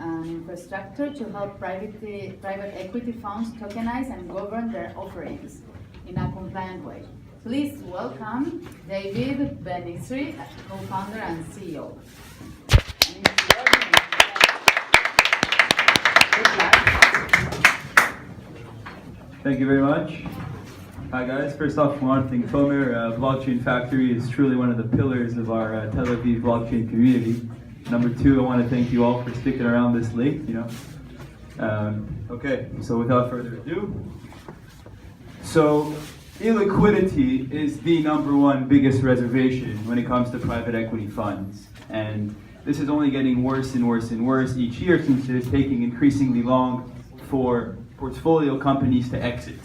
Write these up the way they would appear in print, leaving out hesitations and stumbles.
an infrastructure to help private equity funds tokenize and govern their offerings in a compliant way. Please welcome David Benistri, co-founder and CEO. Thank you very much. Hi guys, first off I want to thank Tomer. Blockchain Factory is truly one of the pillars of our Tel Aviv blockchain community. Number two, I want to thank you all for sticking around this late, Okay, so without further ado. So illiquidity is the number one biggest reservation when it comes to private equity funds. And this is only getting worse and worse and worse each year since it is taking increasingly long for portfolio companies to exit.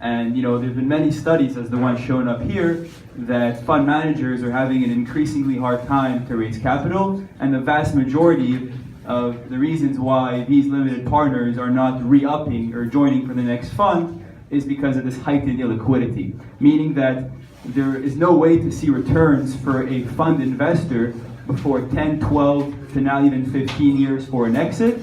And there's been many studies, as the one shown up here, that fund managers are having an increasingly hard time to raise capital, and the vast majority of the reasons why these limited partners are not re-upping or joining for the next fund is because of this heightened illiquidity, meaning that there is no way to see returns for a fund investor before 10, 12, to now even 15 years for an exit.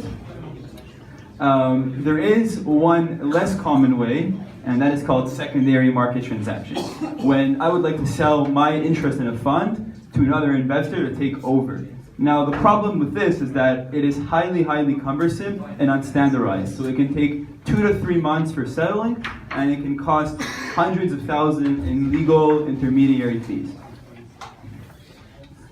There is one less common way, and that is called secondary market transactions. When I would like to sell my interest in a fund to another investor to take over. Now the problem with this is that it is highly, highly cumbersome and unstandardized. So it can take 2 to 3 months for settling, and it can cost hundreds of thousands in legal intermediary fees.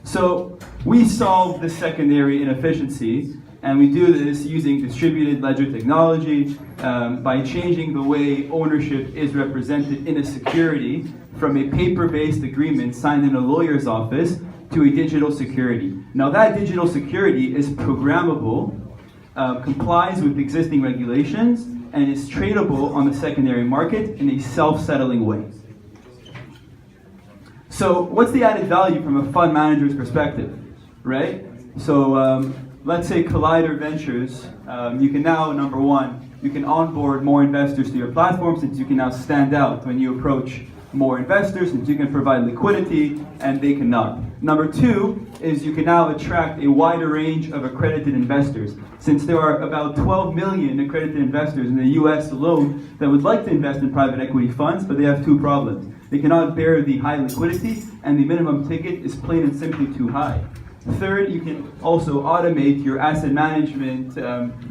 So we solve this secondary inefficiency, and we do this using distributed ledger technology by changing the way ownership is represented in a security from a paper-based agreement signed in a lawyer's office to a digital security. Now that digital security is programmable, complies with existing regulations, and is tradable on the secondary market in a self-settling way. So what's the added value from a fund manager's perspective, right? So let's say Collider Ventures, you can now, number one, you can onboard more investors to your platform since you can now stand out when you approach more investors, since you can provide liquidity and they cannot. Number two is you can now attract a wider range of accredited investors. Since there are about 12 million accredited investors in the US alone that would like to invest in private equity funds, but they have two problems. They cannot bear the high liquidity, and the minimum ticket is plain and simply too high. Third, you can also automate your asset management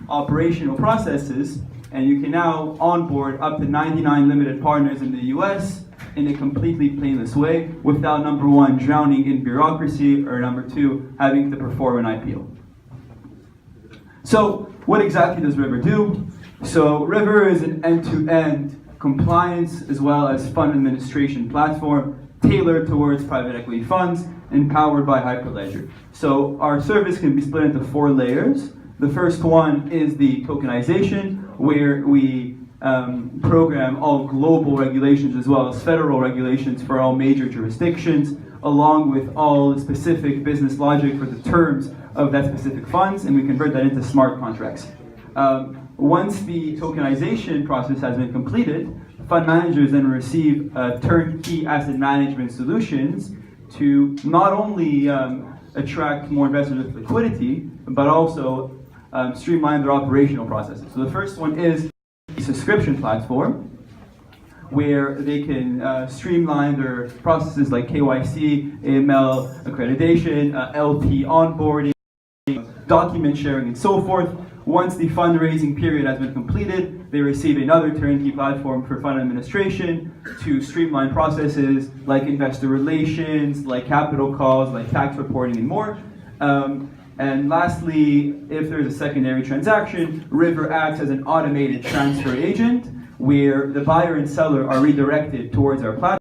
operational processes, and you can now onboard up to 99 limited partners in the US in a completely painless way without, number one, drowning in bureaucracy, or number two, having to perform an IPO. So what exactly does Rivver do? So Rivver is an end-to-end compliance as well as fund administration platform tailored towards private equity funds and powered by Hyperledger. So our service can be split into 4 layers. The first one is the tokenization, where we program all global regulations as well as federal regulations for all major jurisdictions, along with all specific business logic for the terms of that specific funds, and we convert that into smart contracts. Once the tokenization process has been completed, fund managers then receive turnkey asset management solutions to not only attract more investors with liquidity, but also streamline their operational processes. So the first one is a subscription platform, where they can streamline their processes like KYC, AML accreditation, LP onboarding, document sharing, and so forth. Once the fundraising period has been completed, they receive another turnkey platform for fund administration to streamline processes like investor relations, like capital calls, like tax reporting, and more. And lastly, if there's a secondary transaction, Rivver acts as an automated transfer agent where the buyer and seller are redirected towards our platform.